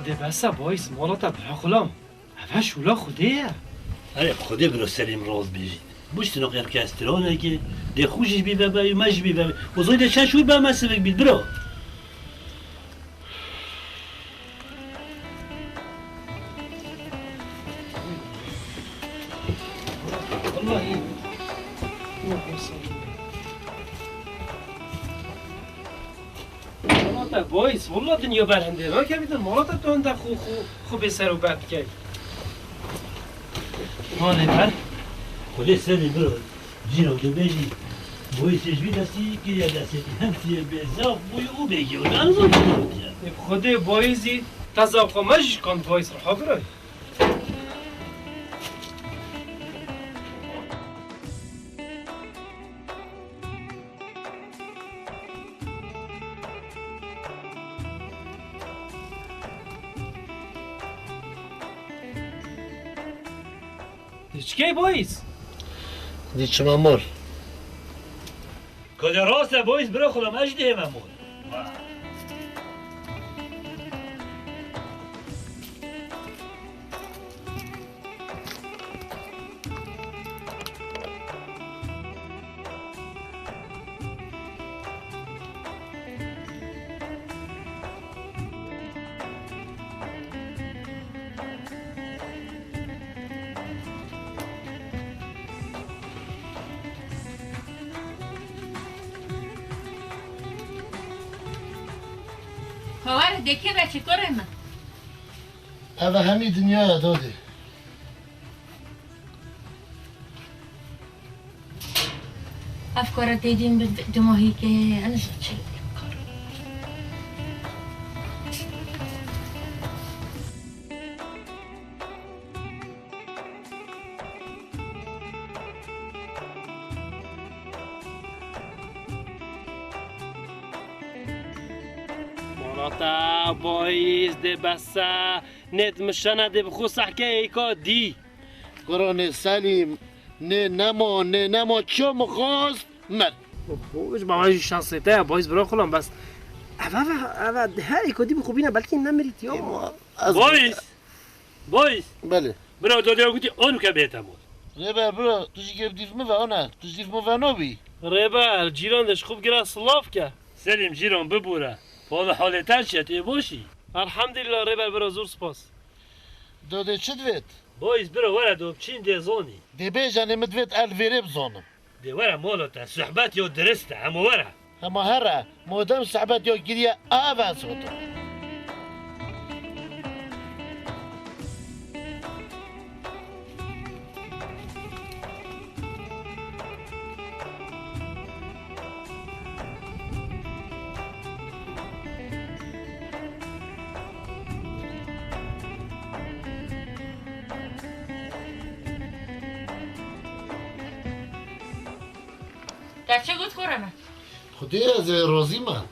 ده بس باعث مالات برخلام هوا شولا خوده اره خوده برو سلیم راز بیجید بوش تنو غیر که استرانه که ده خوشش بی و مش بی و وزای ده چشوی با مسبک بید برو والله مالات باعث والله دنیا برنده ما که بیدن مالات تو انده خوب سر و بد که ماله بر خوده سلیم برو جیرو دو بیجید بویسش بی دستی که یه دستی همتیه بیزاق بوی او بگی و نمزو برو خوده باعثی تذاق مجش کن باعث رها برای چکی باعث؟ دی چه مامور؟ کجا راسته باعث برو خودم اجده ممون خواهر دکی را چی کنه من؟ اوه همی دنیا داده افکار دیدیم به دماغی که انش چی؟ مالاتا باعث ده بسا نت مشانه ده بخو سحکه ایکا دی قرآن سلیم نه نما چه مخواست مرد خوش با مجی شخصیته باعث برای خلام بس اوه هر ایکا دی بخو بینه بلکه نمیرید یا باعث بله برو داده رو گوتی اونو که بهتم بود ریبر برو توشی گفت دیفمه و آنه توش دیفمه و نوبی ریبر جیراندش خوب گره سلاف که سلیم جیران ببوره فاده حالتر چیه توی باشی الحمدلله ریبر برای زور سپاس داده چه دوید؟ باعث برو وره دوبچین ده زانی دی بیجانه مدوید الویره بزانم ده وره مالتا صحبت یا درسته همه وره اما هره مادم صحبت یا گریه آوان سوتو در چه گوت کنم؟ خودی از راضی من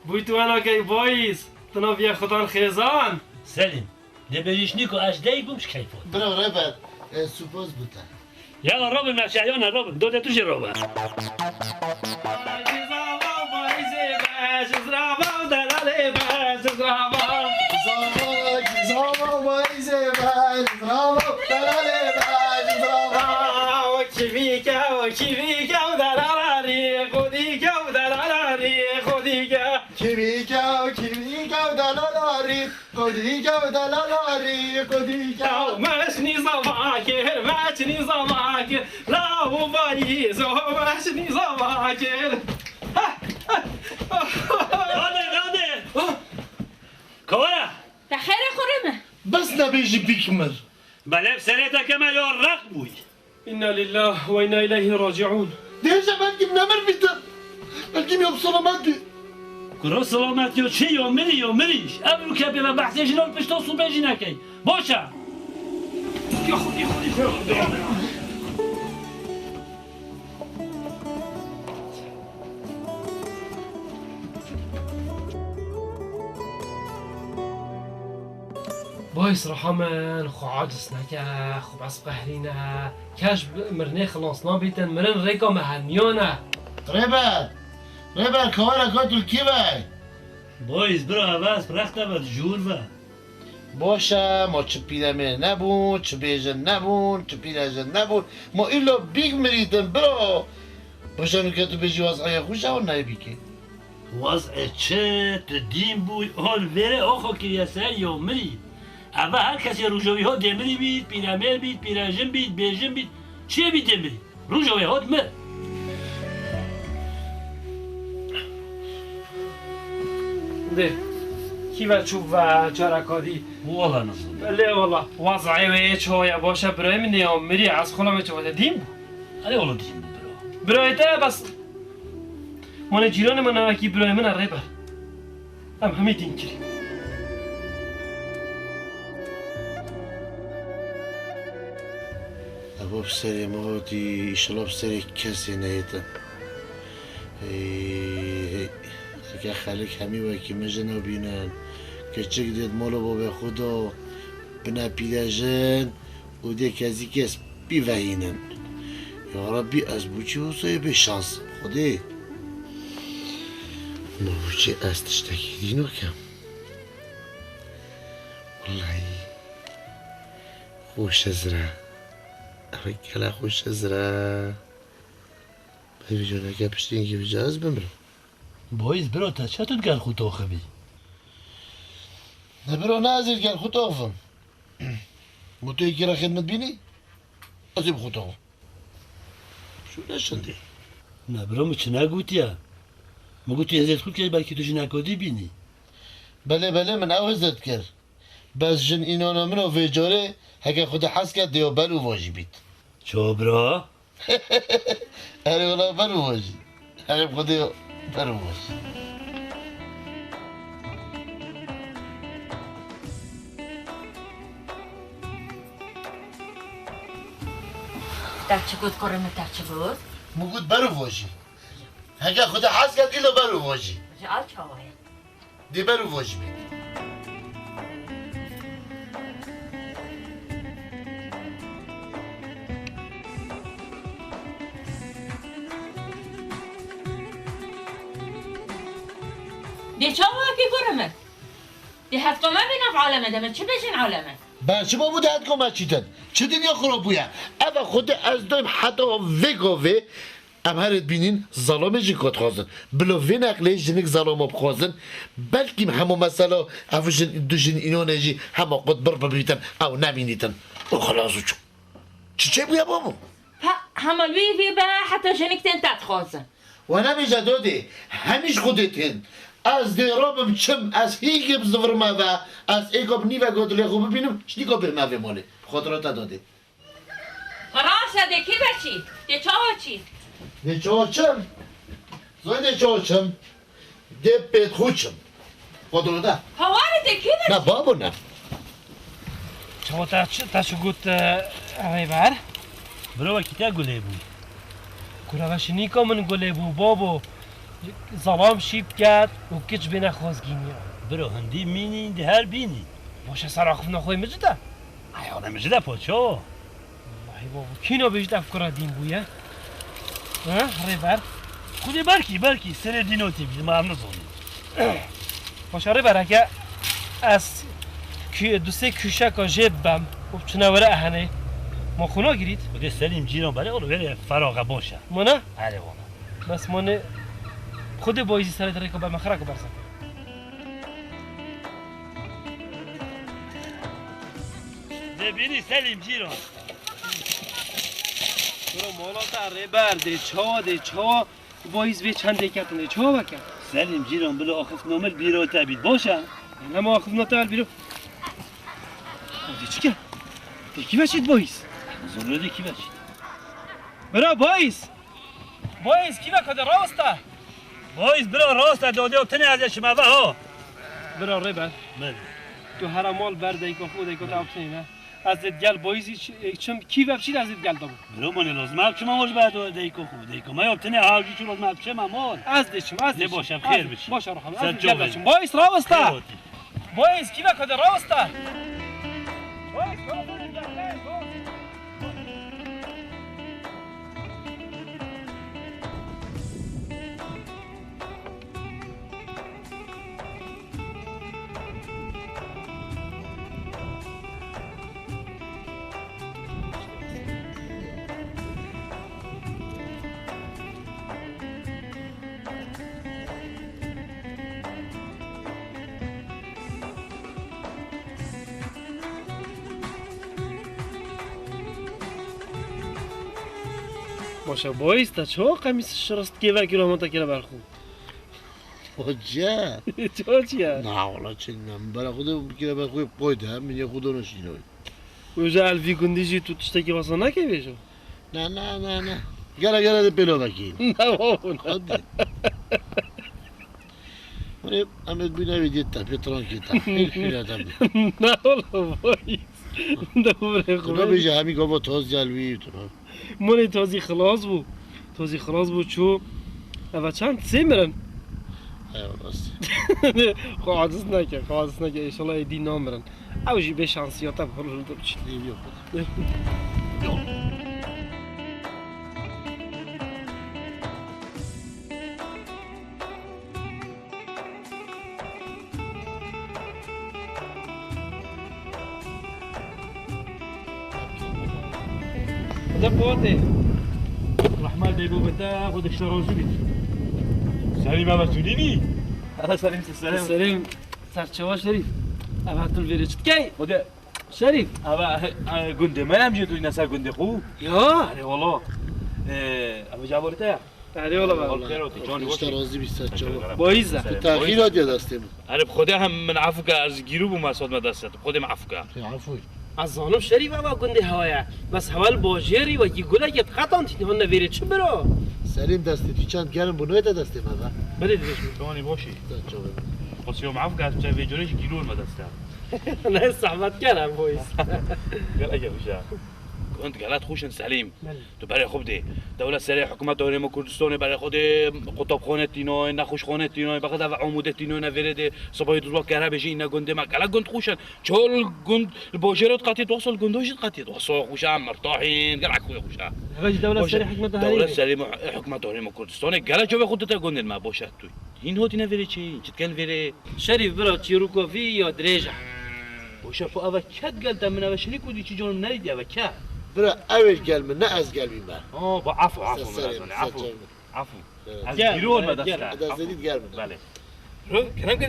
بوی تو انا که باعث تنابیه خودان خیزان سلیم ده بجیش نیکو اجده ای بومش کیفون برو ریبر سپاس بودن یلا رابن مفشعیانا رابن دوده توش رابن ماشني صباكر ماشني صباكر لا هو بايز هو ماشني صباكر راده كورا در خیر خورمه بس نبیجی بیکمر بله بسريتا كما يورق بوي إنا لله وإنا إليه راجعون دیجا بلکیم نمر بیتر بلکیم یاب سلامتی كرو سلامت يو چي يو مريش قبلو كبه و بحثي جنال پشتا صوبه جي نكي باشا يا خودي بايس رحمن خو عاجز نكا خو بس قهرينا كاش مرني خلاصنا بيتن مرن ريكا مهنيانا ریبر کوالا کاتول کی بای بايز برا عوض برخت بود جور و باشه ما چه پیرمه نبون چه بیژن نبون چه پیرژن نبون ما ایلا بیگ مریدن برا باشم که تو بجی وضعی خوش و نه بیکی وضع چه دین بوی آل وره آخو کریسر یا مری اما هر کسی روژاوی ها دمری بید پیرمر بید پیرژن بید بیژن بید چیه بید دمری روژاوی ها مر ده کیو چوب و چارکادی والله نصر بله والله وضعی و ایچ هایا باشه برای من نیام میری از خونم چه بوده دیم بود علی والله دین بود برای تا بس من جیران من اکی برای من اره بر همه دین کری ابا بسری ما دی ایشالا بسری کسی نیتن که خلق همی وای که مجنا بینن که چک دید مالو بابا خدا بنا پیرژن و دی کسی کس بی وحینن یا ربی از بوچی و سایه به شانس خودی ما بوچی از تشتکی دینو کم والله خوش ازره اوه کلا خوش ازره ببی جانه که پشتی اینکه بجاز بمرم باید برا تا چطور گر خود آخوی نبرو نازل كان خود أغفن متى كرا خدمة بيني أزيب خود أغفن شو نشان دي نه برا چه نگوتیا مگوتی ازت خود که بلکه تو جی نکادی بینی بله من أوزت كر بس جن إنانا منو في جاره هكا خود حس كد ديو بلو واجي بيت چه برا؟ هري والله بلو واجي هري بخديو بلو واجي در چه گود کرمه در چه گود؟ موجود بلو واجي هكا خود حس كد إلا بلو واجي جعل چاوه دي بلو واجي بيت دی چاوه کی کرمه؟ دی هفت قمه بینم عالمه دمه چه بشین عالمه؟ بچه با بوده هد کمه چیتن چه دنیا خراب بویا اما خود از دایم حتی وگاوه ام هرد بینین ظلام جی کت خوازن بلو وی نقله جنک ظلام بخوازن بلکیم همو مثلا او جن دو جن اینو نجی همه قد بر بیتن او نمینیتن او خلاصو چه بویا بابو؟ همالوی وی به حتی جنکتین تدخوازن و نمیجه داده همیش خودتین از دیرابم چم از هیگم زورمه و از ایگاب نیوه گادلی خوب ببینم شنیگا به موه ماله خاطرات داده فرانسه دی کی بچی؟ دی چاوه چی؟ دی چاوه چم؟ زای دی چاوه چم؟ دی پیت خوچم خاطرات ده هواره دی کی بچی؟ نه بابا نه چه تا چه گوت اره بر برا وکی تا گله بود کلاوش نیکا من گله بو بابو ظلام شیب کرد و کچ بینه خوازگینیا برا هندی مینی ده هر بینی باشه سر آخف نخوی مجده ایانه مجده پاچا والله بابو کینو بجد افکار دین بویه اره بر خودی برکی سر دینوتی بید ما هم نزونی باشه اره بر اگه از دو سه کشک جیب بم و چنوره اهنه ما خونا گیرید خودی سلیم جیران بله اولو ولی فراغه باشه ما نه؟ علی والا بس ما نه خود بایزی سر تریکو بر مخرک برسن ببینی سلیم جیران برو مالا اره بر دی چا بایز به چند دیکتن دی چا بکن سلیم جیران بلا آخف نامل بیرو تبید باشه نه ما آخف ناتال بیرو دی چی که؟ دی کی بچید بایز؟ زمرده کی بچید؟ برا بایز کی بکده راسته بایز برا راست داده و تنه ازش موه ها برا ره بر بله تو هر مال بر دیکا خود دیکا تاپسنی نه از گل بایزی چم کی بچید از گل دابو برو من لازم هب چما ماش بعد دیکو خوب دیکو ما یاب تنه هاگی چون لازم هب چما مال از دیشم باشم خیر بشی باشه رو خب از سجاد گل بگی. بچم بایز راسته خیراتی. بایز کی بکده راسته بایز باشه بایست چه قمیص شرست که و کیلومتر کلا برخو حاجه چه چیه نه والا چه نم برای خود که برای خود قاید هم من خود نشینه وجه الفی گندیجی تو تشتکی واسه نکه بیشو نه گله بلا وکیل نه بابا خود من امید بینه ویدیت تا پیتران که تا خیلی آدم نه والا بایست دوباره تو خوبه بیشه همی گفت تاز جلوی تو من تازی خلاص بود چو اول چند سه میرن خو عادس نکه ایشالله ایدی نامرن اوجی به شانسیاتا برو دو بچی ده قوته رحمال دیبو بتا خود اشترازی بید سلیم اما تونینی؟ هلا سلیم سلام سلیم سرچوا شریف اول طول ویرچت کی خود شریف اما گنده من هم جدوی نسا گنده خو یا آره والا اما جواری تا علی والا حال بابا خیر اوتی جانی اشتر باشی رازی بیست چهار بایزه تأخیرات یاد دستیم آره خدا هم من عفو که از گیرو بو مساد مدرسه خودم عفو که عفوی از زانم شریف اما گنده هوایا بس حوال باجری و کی گله که خطان تی هن ویرچ چه برو سلیم دستی تو چند گرم بنوی تا دستیم اول بله دیش جانی باشی چهار خودم عفو که از چه ویجورش گیرو مدرسه نه صحبت کردم بایز قال اجا وجا كنت قالت خوشن سليم تو برای خوب دی دولت سری حکومت داریم کردستان برای خود قطب خانه تینای نخوش خانه تینای بخاطر عموده تینای نویرده صبای دوزوا کره بشی اینا گنده ما قال گند خوشن چول گند باجرات قطعی توصل گندوش قطعی توصل خوشم مرتاحین قال خوش خوشم هاج دولت سری حکمت دولت هایی سری حکومت داریم کردستان قال جو خودت گند ما باشد تو این هوتی نویره چی چت کن ویره شریف برو چیرو کافی یا دریجه باشه فو اول کد قال من اول شنی کودی چی جون نريد اول کد برا اول گرم نه از گرمی من با عفو سلیم عفو از گیرون مدرسه دست دید گرم بله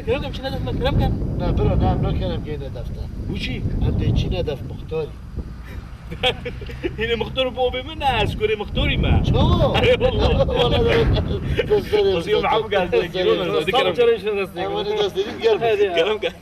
كلام مش ندف كلام كان نه برا نه نکنم که ندفتن وشي هم چی ندف مختاری هنا مختار بوبي من اسكوري مختاري ما چو بس يوم عفو قال كيلو صار چرا شده است اما دست دید گرم كلام كان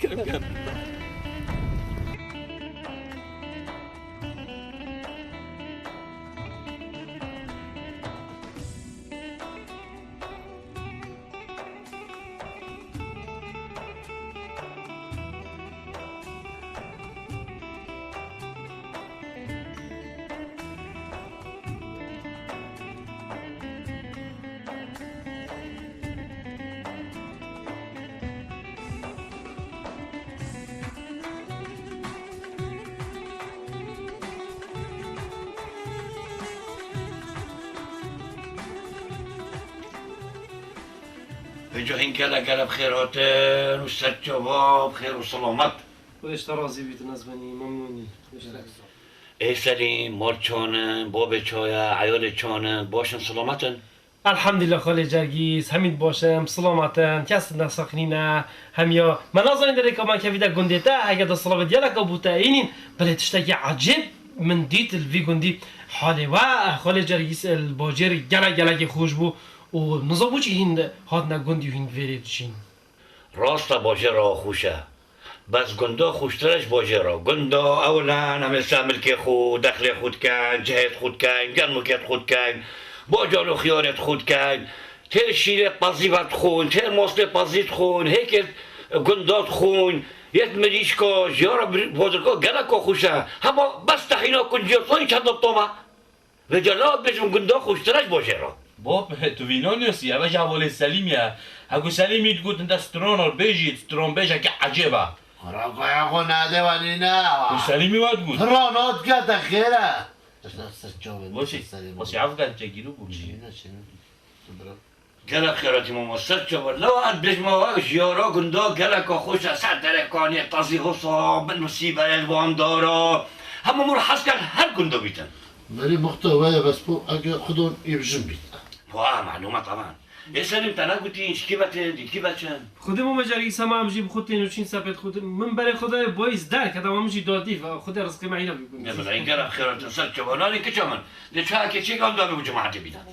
بجو این کلا کلا بخیراتن و سر جواب بخیر و سلامت خودش راضی بیت نزبنی ممنونی ای سلیم مال چانن باب چایا عیال چانن باشن سلامتن الحمدلله خاله جرگیز همین باشم سلامتن کس نساخنینه همیا من از این داره که من که ویده گنده تا اگه دا صلابت یالا که بوده اینین بله تشتاکی عجب من دیت الوی گندی حاله و خاله جرگیز الباجر گله که خوش بو و نزابو چی هند هاد نگندی و هند ویرید چین راست باجه را خوشه بس گندا خوشترش باجه را گندا اولا همه ملک خود دخل خود کن جهت خود کن گرموکت خود کن با جان و خیارت خود کن تر شیر پازیوت خون تر ماست پازیت خون هیک گندات خون یک مریش که جیارا بازرگاه گلک خوشه اما بس تحینا کن جیارتایی چند دبتاما و جلال بجم گندا خوشترش باجه را باب تو وینا نیستی اما جوال سلیمیه اگه سلیمی تقول انت سترون بیجی سترون بیجا که عجبه خراقای خو نده ولی نه تو سلیمی باید گود رانات که تخیره باشی عفو کرد چه گیرو بودی گلک خیراتی ماما سر چه بود لو اد بجمع جیارا گندا گلک خوش سر درکانی تازی حسا من مصیبه الوان دارا همه مور حس کن هر گندا بیتن مری محتوای بس بو اگه خودون یبجم بید واه معلومه طبعا اسلام تنها قلت إيش كيف كيف بتشان خودم مجاری سما همجی بخود تینوچین سپید خود من برای خدا بایز در کدام همجی دادی و خدا رزق معینا بکنی. نه من این کار خیرات سر جوانانی که چمن لچه که چی کام دارم جماعتی بیدن.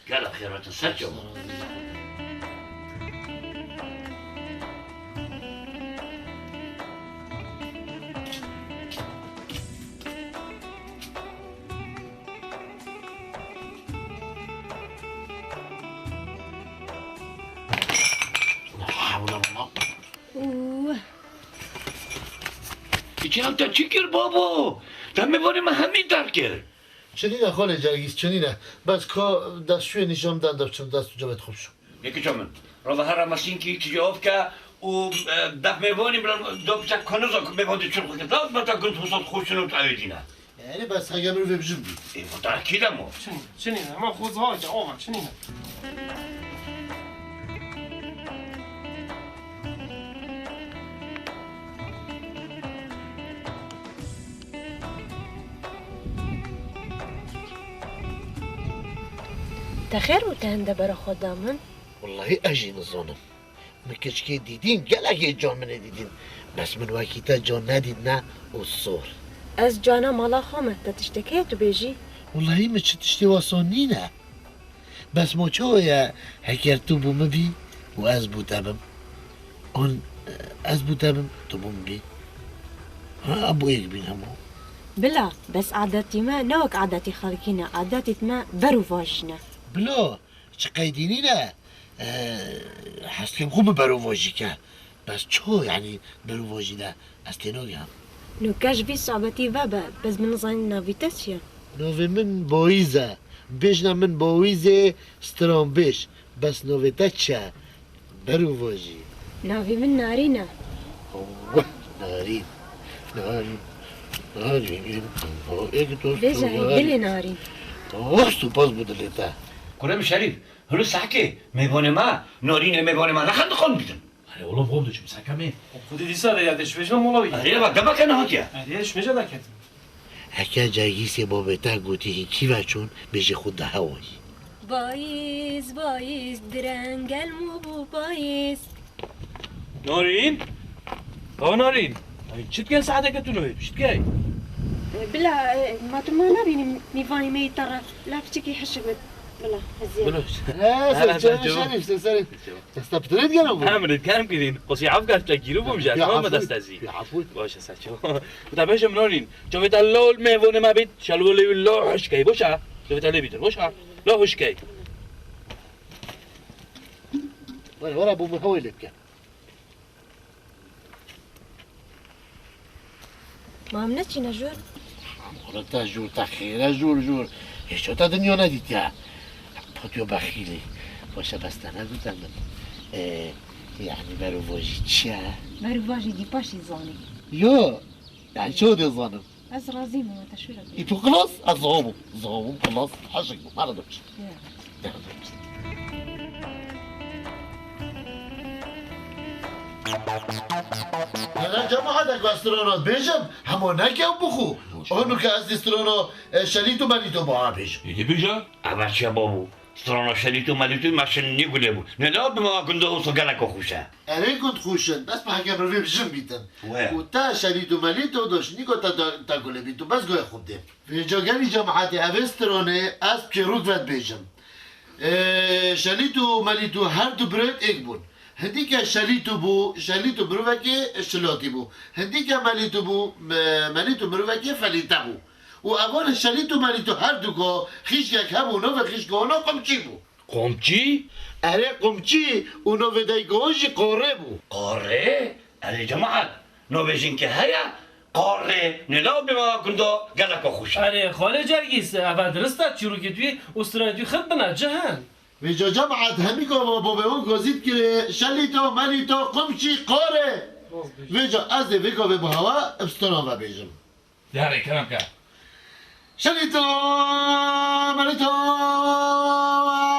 کار خیرات سر جوان. چند تا چی کر بابا؟ تمام ولی من همین در کرد. چنینه خاله جرگیز چنینه بس که دستشوی نشام دادم چون دست تو جابت خوب شد یکی چمن راه هر ماشین کی چی جواب که و دف میوانی برام دو بچه کنوزا که میوانی چون خود داد ما تا گند حساب خوشنو تعویدینه. یعنی بس هگم رو ببجم بید این متأکیدم مو. چنینه ما خود ها که آمد چنینه. تخير وتهنده برا خدا من والله اجي نظنم مكش كي ديدين قالك جون من ديدين بس من وقتها جون نديدنا والصور از جانا مالا خامت تشتكي تو بيجي والله ما تشتي وصونينا بس مو يا هكرتو بمبي واز بوتابم اون از بوتابم تبم بي ها ابو يقبين همو بلا بس عاداتي ما نوك عاداتي خالكينا عاداتي ما برو فاجنا بلا چه قيدينينا حسكم خوب برو واجيكا بس چو يعني برو واجينا استنوغا نو كاش في صعبتي بابا بس من ظن نافيتاسيا نوفي من بويزا بيجنا من بويزة سترون بيش بس نوفي تاتشا برو واجي نافي من نارينا اوه نارين نارين نارين بيجا دلي نارين وقتو باز بدلتا کرم شریف هلو ساکه میوان ما نارین میوان ما نخند خون بیدن. آره والله بقول داشتم ساكمين خودی دیسا یادش بجنم مولاوی. آره با دم کنه هاتیا. آریش میشه دکت. هكا جايسي بابتا قوتي كيفا چون بيجي خود هواي بايز بايز درنگل مو بو بايز نارين نارين شت كان ساعتك تنوي شت كاي بلا ما تما نارين ميفاني ميترا لا بتشكي حشبت بلا هزيان شريف سريف تستبتريد قالوا عامل كلام كذين قصي عفقة تجيرو بمجال ما دستازي عفوا باشه ساتشو وتابعش منورين شوفت اللول ميفونه ما بيت شالو لي اللو حشكاي بوشا شوفت اللي بيت بوشا لا حشكاي ورا ابو محولك ما منتش نجور مرتا جور تخير جور شو تا دنيا نديت يا بطيو بخيلي باشه بس انا قلت يعني برو واجي تشا برو واجي دي باشي زاني يو يعني شو دي الظنم از رازي ما تشوير انتو خلاص اصغبوا خلاص حشقوا ما ردوش أنا جماعة استرونات بيجم همو نكيو بخو أنو كأس استرونا شليتو ماليتو بها بيجم یکی بیجا؟ اول چه بابو؟ سترانا شدیتو ملیتوی ماشین نیگوله بود. نه بما کنده اوسو گلکو خوشه. أنا كنت خوشن بس ما هكا بروي بجم بيتن وتا شليتو ماليتو دوش نيكو تا قولي بيتو بس قوي خوب دي في جاقاني جماعتي أفستروني أس بيروك فات بيجم شليتو ماليتو هر دو بريد اكبون هنديك شليتو بروفاكي شلوتي بو هنديك ماليتو بروفاكي فليتا بو واغون شليتو ماليتو هر دوكو خيشك همو نوفا خيشكو نو قمچي بو قمچی؟ اره قمچي ونوفا دايكوشي قاره بو قاره؟ اره جماعت نوبشین که هیا قاره نه بما کنده گلکو خوشه. آره خاله جرگیس اول درسته چیرو که توی استرالیا خد بنا جهان في جماعة هميكو بابا قزيت كده شليتو ماليتو قمشي قارة فيجا أزي فيكو ببهوا ابستونا بيجم داري كلام كا شليتو ماليتو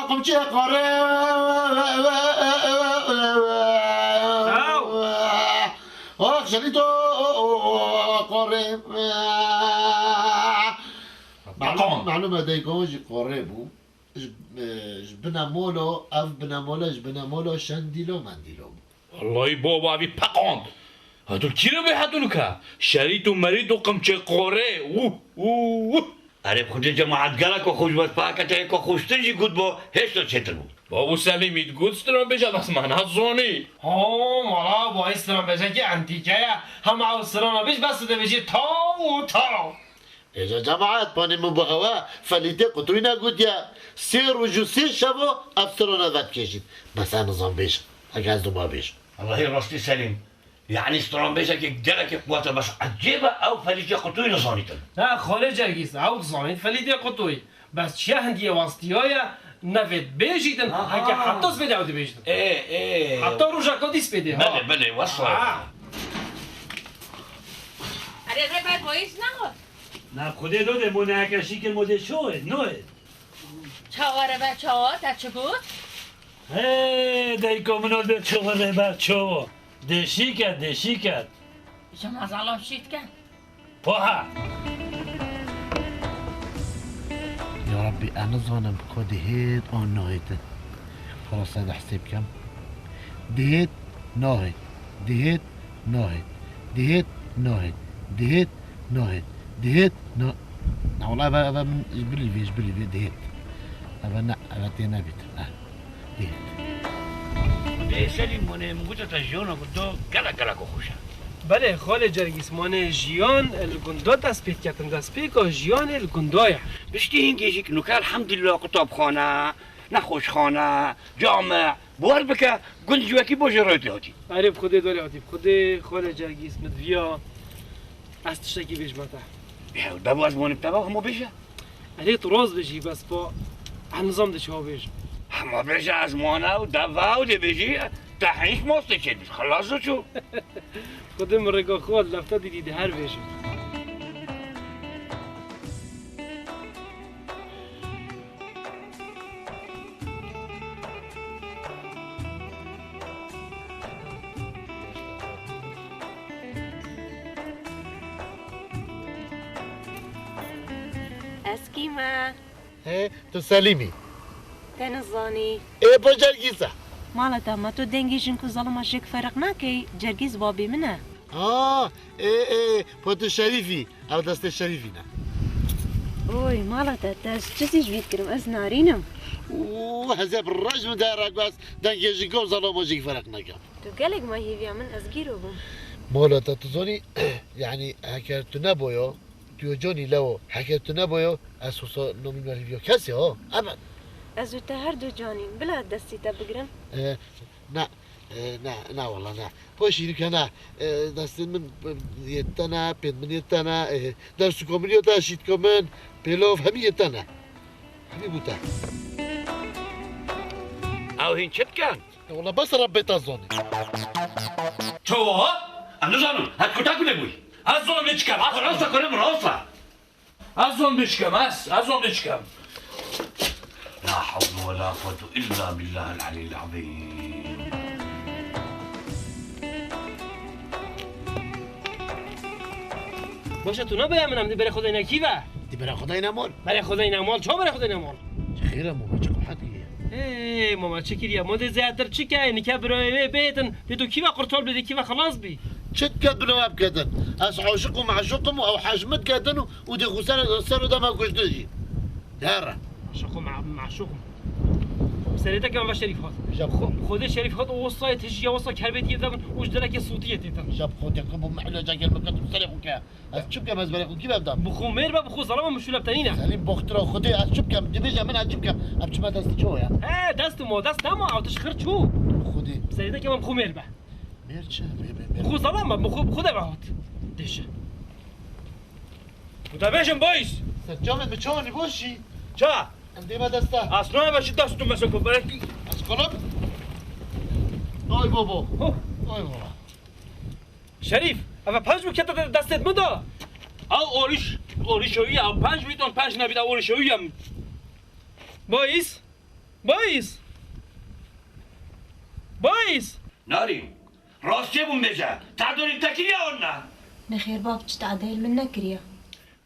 قمشي قارة شليتو قارة معلومة دايكوجي قارة بو جبنا مولو اف بنا مولا جبنا مولو شنديلو منديلو والله بابا ابي باقوند هادو كيلو بيحطوا لك شريت ومريض وقمشي قوري اوه عرب خود جماعت گلک و خوش بود پاکت و خوشتر جی گود با هشت چتر بود بابو سليم يتقول سترون بيجا بس معناها زوني ها مالا با استران بجا که انتیکه هم او سرانه بیش بس ده بجی تا اجا جماعت پانی من بخوا فلیته قطوی نگود یا 3 روز و 3 شب افسرانه ود کشید مثلا نظام بیش اگه از دوما بیش والله راستی سلیم يعني استران بيجا که گلک قوات بس عجيبه او فلیته قطوی نزانیتن نه خاله جرگیس او زانید فلیده قطوی بس چه هندیه واسطی های نفید بیشیدن اگه حتی سپیده آدی بیشیدن ايه حتی روژا کدی سپیده بله بله وصل اره باید بایست نهاد نه خوده داده منعکشی که مده شوه نوه چهاره بچه ها تا چه بود؟ دی کامنال به چهاره بچه ها دشی کرد ایشم از علام شید کن پاها يا ربي انا ظالم كو دهيت اون ناهيت خلاص هذا حساب كم دهيت ناهيت دهيت ناهيت دهيت ناهيت دهيت ناهيت دهيت نا والله ابا جبري في دهيت ابا تينا بيت دهيت ده سلیم منه مگوت تا جیانا گدو گلک و خوشه بله خاله جرگیس مانه جیان الگندا دست پید کتن دست پید که جیان الگندایه بشتی هنگیجی که نوکر الحمدلله کتاب خانه نخوش خانه جامع بوار بکه گند جواکی باشه رایتی هاتی عرب خوده داری عاطف خوده خاله جرگیس مدویا از تشتکی بیش متا بیاو دبو از مانه بتبا همو بشه علی تو راز بشی بس با نظام ده چها بیش همو بشه از مانه و دبا ده بشی تحریش ماسته چه بیش خلاص رو چو خوده مرگا خود لفته دیدی هر بیش اسكيما ايه تو سليمي تنظاني ايه با جرگيسه مالتا ما تو دنگيشن كو ظلم شك فرق ناكي جرگيز بابي منه ايه بوتو شريفي او دست شريفينا اوي مالتا تاس چسيش بيت كرم از نارينم وحزب الرجم داير اقواس دنگيشن كو ظلم وجيك فرق ناكم تو قالك ما هي بيا من ازگيرو بم مالتا تظني يعني حكرت نبويو جوني لو حكيت نبويو اسوسا نومي ماليفيو كاسي ابد ازو تهر دو جانين بلا دستي تبقرم نا والله نا بوشي لك انا دست من يتنا بين من يتنا درسكم من يتا شيت كمان بيلوف همي يتنا همي بوتا او هين چت کن والله بس ربيت الظني چو انا زانم هات کتا کنه بوی از ظلم نچکم راستا کنم راستا از ظلم نچکم لا حول ولا قوة إلا بالله العلي العظيم باشه تو نباید منم دی برای خدای نکیوه دي برا خداي نمول برای خدای نمال چه برای خدای نمال خير مو بچكم حقي ای ماما چکریه ماده زیادتر چی که اینکه برای بیتن دی تو کیوه قرطال بدی کیوه خلاص بی شت كدنوا بكدن اس عاشقهم عاشقهم او حاجمت كدنوا ودي غسل سر دما كشدجي دار شخو مع شخو سریعتر که من با شریف هات جاب خود شریف هات وصای تشجیع وصا کربیت یدن وش درک صوتیه تیتن جاب خودك ابو محلو جاكل مكتب سليخك اس شبكه مزبلك كيف ابدا بخو میر با بخو ظلام مشوله بتنینه سليم بوخترا خدي اس شبكه دبيجا من اجيبك ابش ما دست شو يا دست ما دست نما او تشخر چو خدي سریعتر که من بخو میر با ميرچه بخو ظلام بخو خود با هات دیشه متابعشم بایس سجامد بچوني بوشي چا عندي ما دسته اصلا باشه دستون مثلا کو برای از قلب آی بابا آی بابا شریف اما 5 میکت دستت مدا او اوریشویی او 5 میتون 5 نبید اوریشویی هم بایس ناري راس جيبهم بيجا تعدوني تاكيا ولا نخير باب تعديل من نكريا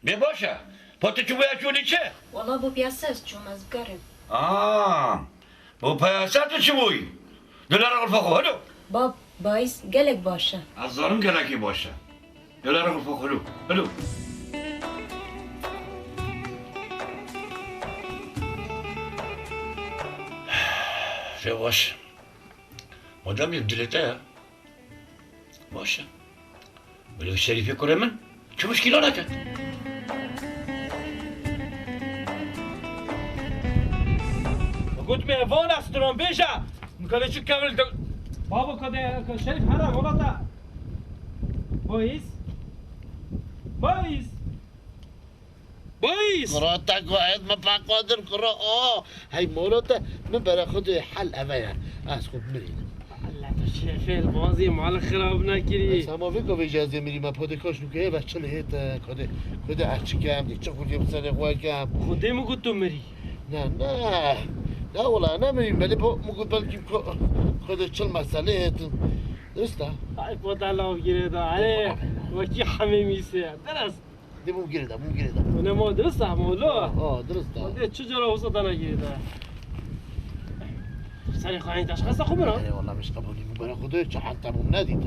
بباشا بوتو چوبيا چوني چه والله بو بياسس چوم از گرم با پیاسه تو چی بوی؟ دلار غرفه خو هلو باب باعث گلک باشه از دارم گلکی باشه دلار غرفه خو هلو چه باشه مادام یک دلته باشه ولی شریفی کره من چه مشکلی نکرد قلت مهوان استران بیشه میکنه چی کامل بابا کده شریف هرم ولا تا بایز قراتك واحد ما قادر قراءة هاي مولوتا من برا خد حل أبايا أسكت مريد الله تشريف البازي مال خراب نكري سما فيكو في جازي مري ما بودكاش نوكي بس چل هيت كده أحكي كام دي تشوفوا جيب سنة قوي كام خدي مو قلت مري لا والله أنا مري مالي مو قلت بالكي خد چل مسألة درسته هاي بودا لو جريدا عليه وكي حميمي سي درس دي مو جريدا انا ما درسته مولا درسته دي چجورا وسط انا جريدا سالي خاين تشخص خوب نه يعني والله مش قبولي مو برا خده چه حتى مو نديت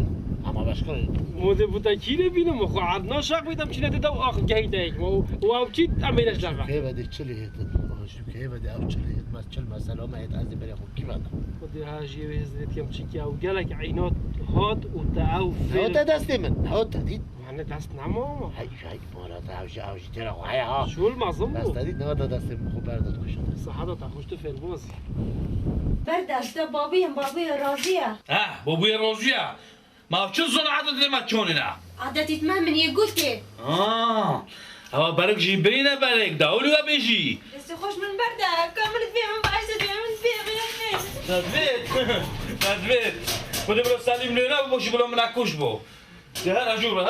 اما بشكر موده بودا کی ببینم خو عدنا شاق بیدم چی نده دو آخ گهیده ایک و او چی امینش دارم كيف بدي تشلي هيت شو كيف بدي او تشلي هيت ما تشل مسألة ما يتعزي بري اخو كيف هذا خدي هاجي بهزت كم چی او گلک عینات هات و تعو هو دستي من هو تهديد معنی دست نمو هاي مالا تعوشي ترى ها شو المعظم بس تهديد نهار دستي من خو بردت كشت صحة تخوش تو فيلم بس برداشت بابی راضیه بابوی روزیه ما چه زن عدد ما چونینا عادتیت من یه گوته اما برک جی برینه برک داولی و بیجی دست خوش من برده کامل فیلم باشه ندوید خودی برو سلیم لینا باشی بلو من اکوش بو هر جور هر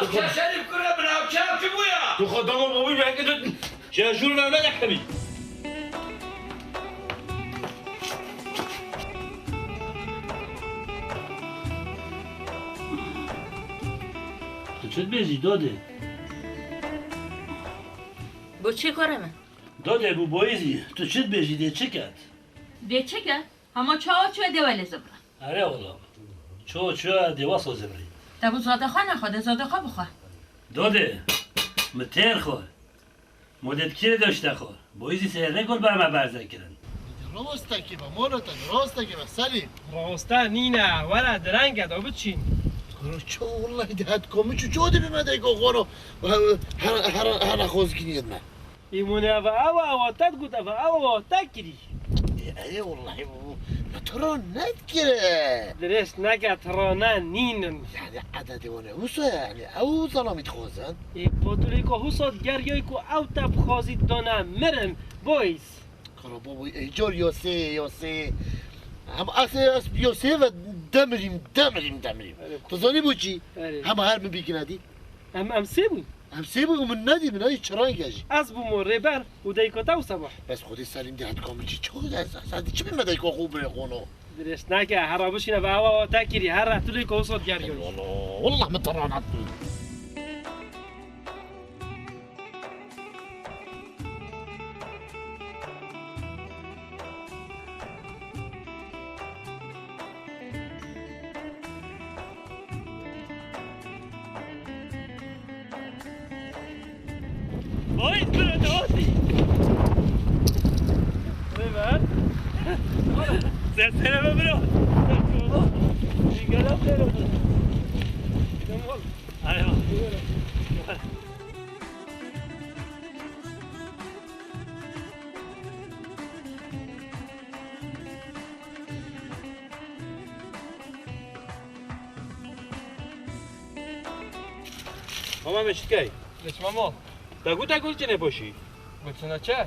اوچه شریف کنه من اوچه چی بویا تو خودمو بابوی به که تو چه جور نه نکمی تو چه بیزی داده؟ بو چی کرم؟ داده بو بایزی تو چه بیزی ده چه کرد؟ ده چه که؟ اما چه دوله زبره آره والا چه دیوا سازه بری دبو زاده خواه نخواده زاده خواه بخواه داده متر خواه مدت کی داشته خواه بایزی سهره گل برمه برزن کردن راسته که با مولوتا راسته که با سلیم راسته نینه ولا درنگ دو بچین چه والله دهت کمی چه دی بمده که خورو هر خوز کنید من ایمونه او تد گوت او تکری ای والله ما ترى نذكره درست نگه ترانه نینن يعني عدد وانا وسا يعني او ظلامت خوزن ای پاتولی که حساد گریایی که او تب خوازید دانه مرم بایز كرا بابا ايجار ياسي هم اساس ياسي و دمریم تزانی بو چی هم هر من بیکی ندی هم سه بود هم سه بود من ندی چرا گشی از بو مره بر و دیکاتا و صباح بس خودی سلیم دهت کامل چی سادی چی بیم دیکا خوب بخونو درست نکه هر بشینه و او تکری هر رفتولی که حساد گریایی والله مترانت بایز برو دادی ببر سرسره ببرو دیگرم برو ایوه ماما مشتکی بچ ماما تاگو گلچنه باشی گلچنه چه؟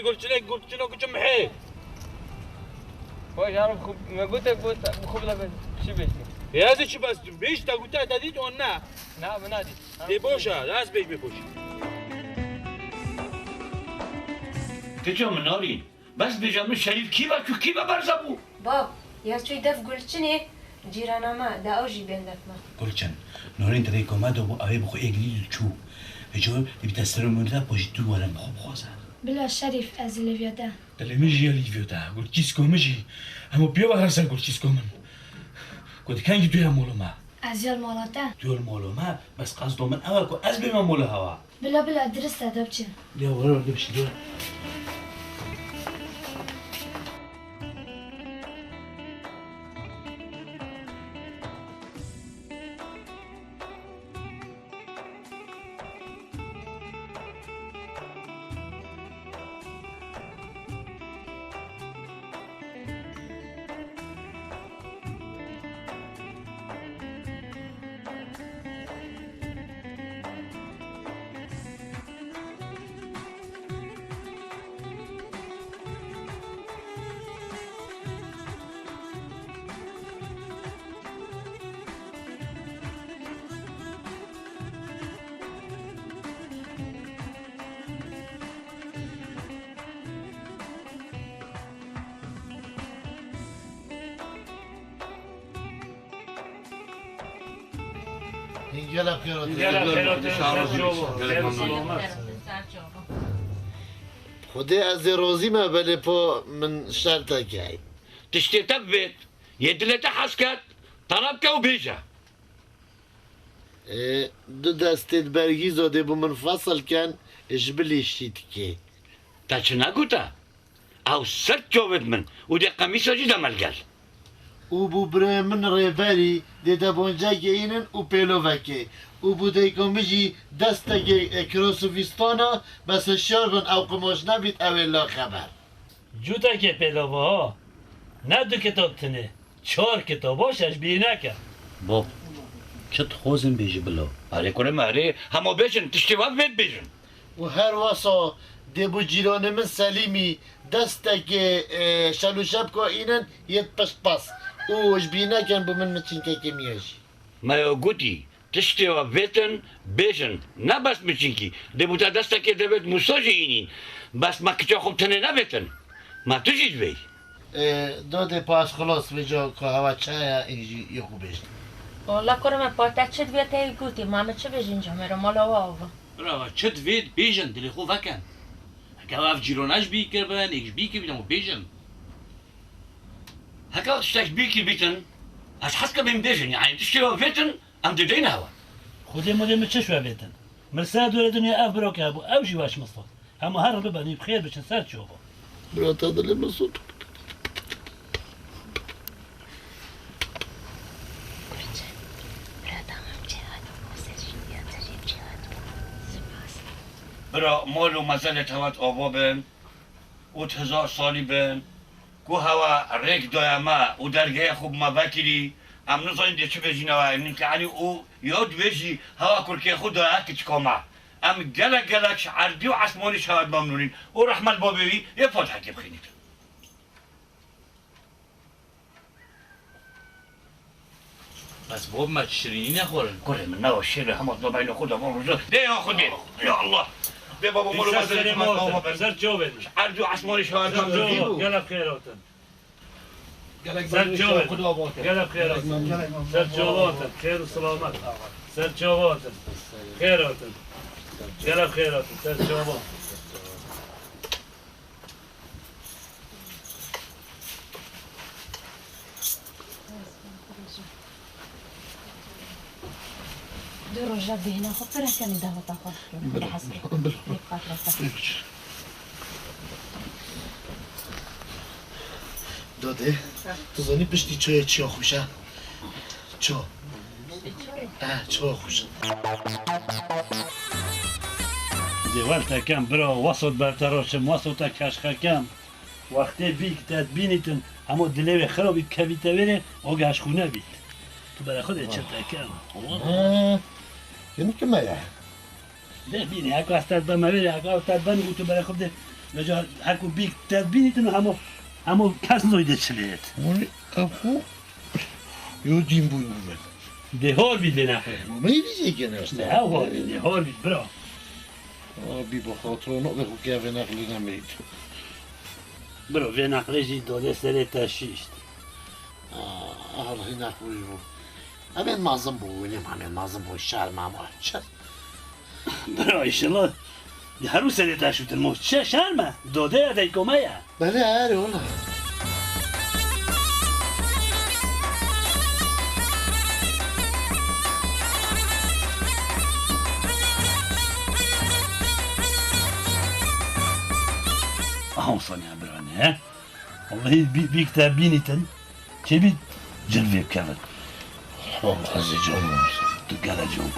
گلچنه کجا محی باش هرم خوب مگوته خوب لبه چی بشی؟ یازی چی بس بیش تاگو دادید اون نه نه من ندید دی باشه دست بیش بپوشی کجا مناری بس بجام شریف کی با برزبو باب یا چوی دف گلچنه جیرانما دا اوجی بندفما گلچن نورین تری کمد و اوی بخو اگلی چو اجور بیت استرمونده پوشی تو ورم خوب خوازه بلا شریف از لیویاده دلی میجی یا لیویاده گل کیسکو میجی اما بیا و هر سر گل کیسکو من گل کنگی توی هم مولومه از یال مالاته توی مولومه بس قصد من اول کو از بیم موله هوا بلا درست ادب چه بیا ورا بشی دور اینجا خیرات خدا از روزی ما بله پا من شرطه که تشتي تبت يدلت حسكت طلبك وبيجا دو دستت برگی زاده بو من فصل کن اجبلی شید که تا چنا قوتا او سر جوبت من ودي قميص جدا ملقال او بو بره من ریوری دیده بونجا که اینن او پیلووکه او بو دیکومیجی دسته که کروسوفیستانا بس شار بن او قماش نبید اولا خبر جوتا که پیدا ها نه دو کتاب تنه 4 کتاباش بی نکن باب چت خوزن بيجي بلو علي كل ما عليه همو بيجن تشتي وقت بيت بيجن و هر واسا دی بو جیران من سلیمی دسته که شلو شب که اینن یه پس پس او اجبی نکن بو من مچین که میاشی ما يوجودي تشتي وقتن بيجن نا بس مچينكي دي بوتا دستك دبت مسوجينين بس ما كتو خوب تنه نبتن ما تجيج بي داده پاس خلاص به جا که هوا چای اینجی یه خوبش والله كرم پاتت شد بیاد ای گوتی ماما چه بجین جامعه مالا واوا برا چت وید بيجن دلي خو وكن هكا اف جيروناش بيكر بن ايش بيكي بيدمو بيجن هكا تشتاش بيكي بيتن اش حسك بين بيجن يعني تشتي وقتن ام ددين هوا خودی مودم چه شو بیتن مرساد دور دنیا اف برو که ابو او جواش مصطفى اما هر ببني بخير بچن سر چوبو برات دل مسود برا مال و مزل توات آبا بن او 1000 سالی بن گو هوا ریک دایما او درگه خوب ما بکری ام نزاین دی چه بجینا و این که علی او یاد بجی هوا کرکی خود دایا که چکاما ام گلک عردی و عصمانی شهاد ممنونین او رحمت بابوی یه فاتحه که بخینید بس باب ما شیرینی نخورن کره من نوا شیر همه دو بین خود ما روزا ده یا خودی یا الله ده بابا مولو مزل ما سر چوبه عردی و عصمانی شهاد ممنونین يلا بخيراتن سر جوبت يلا بخيراتن سر جوباتن خير وسلامات سر جوباتن خيراتن يلا بخيراتن سر جوبات دو رجع بهنا خب ترى كان ده وطاقة بحسب داده تو زنی پشتی چای چیا خوشه چا چا خوشه دیوار تکم برا وسط برتراشم وسط کشخه کم وقتی بیک تدبینیتن اما دلوی خرابی کویته بره آگهش خونه بید تو برای خودت چه تکم یعنی که مایه ده بینی هکو از تدبن مبیره هکو از تدبن بود تو برای خودت لجا هکو بیک تدبینیتن اما کس نویده چلیت مونی افو یو دیم بوی مومن دهار بید نخیر مومنی بیزی که نشته دهار بید برا بی با خاطر نقل خو که اوه نقلی نمید برو وی نقلشی داده سر تشیشت هی نقلی رو همین مازم بوینیم همین مازم بوی شهر ماما چه برا ایشالله هر روز سری داشتن موش چه شرمه داده ادای کمه بله هره والله آها صانع برانه والله بیکتر بینیتن چه بید جلوه بکرد والله عزیز جان تو گله جون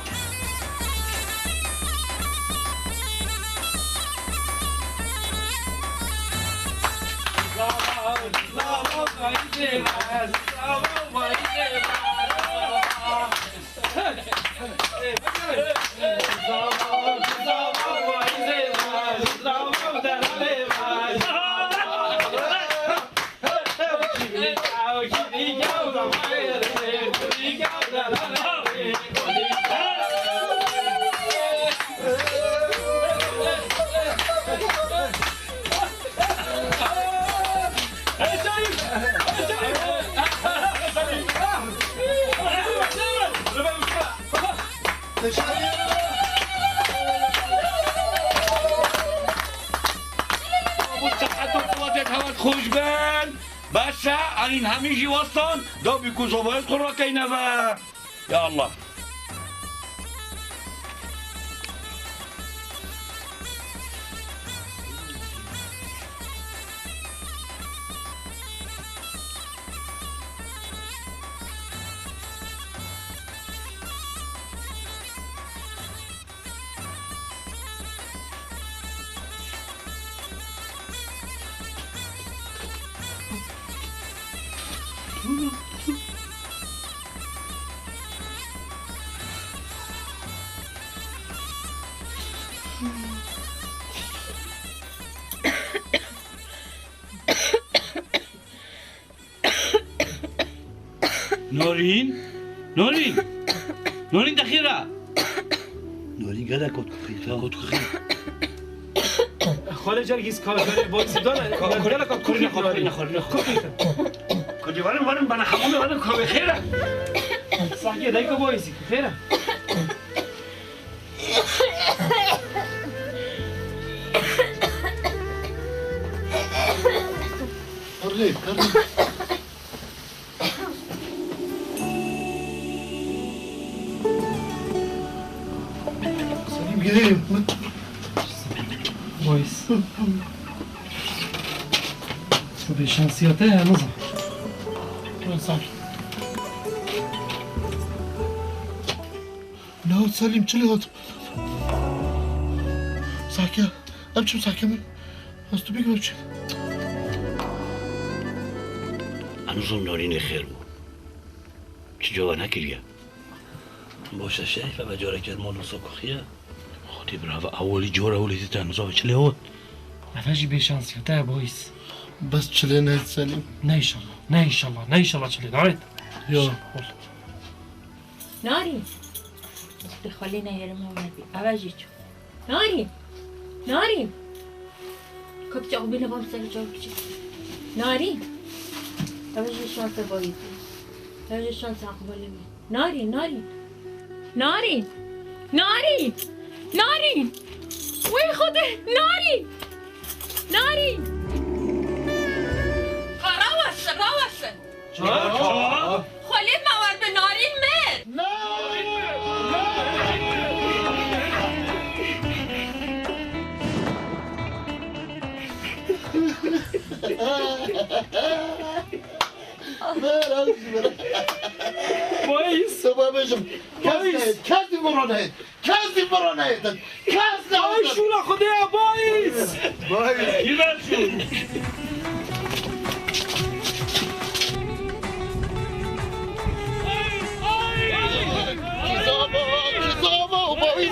خوش بن بسه این همیشی وستان دا بیکوزو باید خورا که نوه یا الله نورين نورين نورين دخيرة نورين قالها كنت خير خاله جرگیز کارگاری بایسی دانه كورينا كورينا كنت وارم بنا حمومي وارم كوي خيرة صحیح دایکو بایسی خیره قريب سليم قديم بایس به شانسیاته هنوزم لا سليم چلی هات ساکه ام چم ساکه من از تو بگم چی هنوزم نورین خیر بود چی جواب نکریه باشه شریف و جاره کرد مال سوکخیه خودی براو اولی جوره اولی تنوزا چلی هات نفجی به شانسیاته بایس بس چلی نه سلیم نه ایشالله چلی ناید یا ناری بخالی نیرم اومدی عوضی چو ناری کب چاقو بینه بام سر چاقو کچه ناری عوضی شانس بایدی عوضی شانس اقبالی بید ناری وی خوده ناری راوسه خالد مواد به نارین مر بایس سبابشم کسی برانه آی شولا خوده بایس کیزاما بایز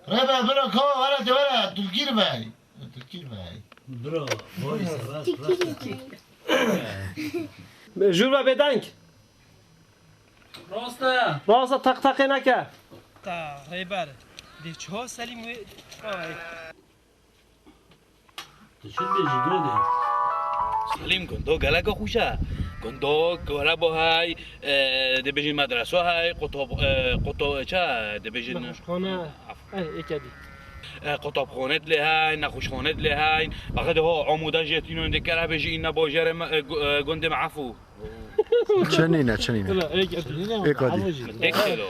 ربع برا كو ولا تلقير معي برا وایس جور و بدنگ راسته تق نکه تا ریبر دیچه ها سلیم شو بيجي دودي سلیم گندو گلگا خوشه گندو گوره با های دبیجین مدرسه های قطب چه دبیجین خانه یکدی قطب خانت لی های نخوش خانت لی های بقید ها عموده جتینو اندکره بجی این نباجر گند معفو چنینه بلا یکدی یک کلو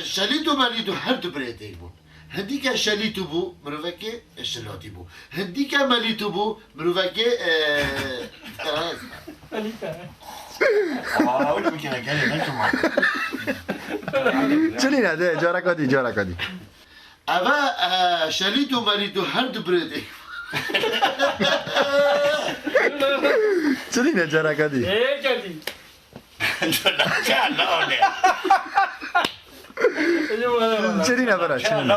شلیتو ملیتو هر دو بريتي بو هنديك شليتو بو مروفكي شلاتي بو هنديك مليتو بو مروفكي چنینه ده جارا کدی اما شليتو مليتو هر دو بريتي چنینه جارا کدی یکدی چنینه برا چنینه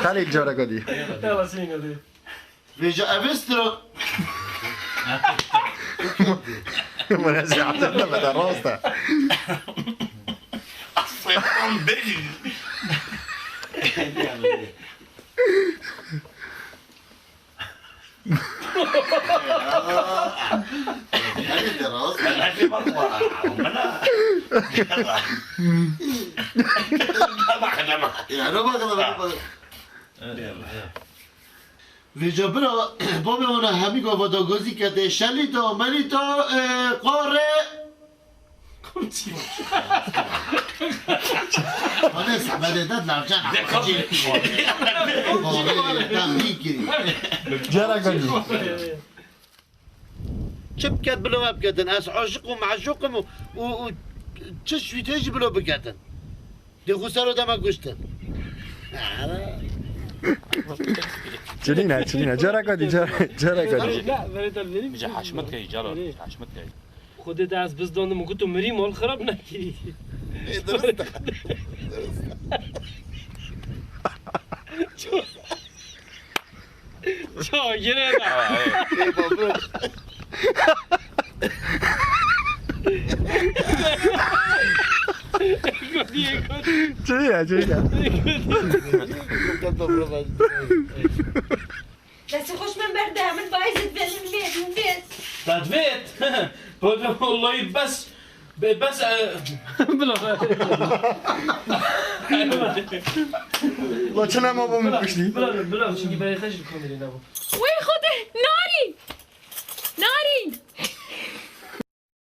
خلیل جارا کدی يلا سينا دي فيجا ابسترو منازعتنا بدا راسته اصلا بيجي هذه دراسة هذه مطوعة يعني ما ویجا برا بابی اونا همی گفت گوزی کده شلیتو ملیتو قاره آنه سبده داد لرچن جارا کدی چه بکد بلو ما بکدن از عاشق و معشوقم و چه شویتهجی بلو بکدن دی خوسر رو دم گوشتن چنینه جارا کدی لا بريد الفيلم میجه حشمت که جلال حشمت که خودت از بزدانم و گفتم مری مال خراب نکردی درسته چا گره چنینه بس خوش من برده من بايزت من بيت تدفيت والله بس لا چنه ما با میکشتی بلا چونکی برای خشل کنی نبود وي خو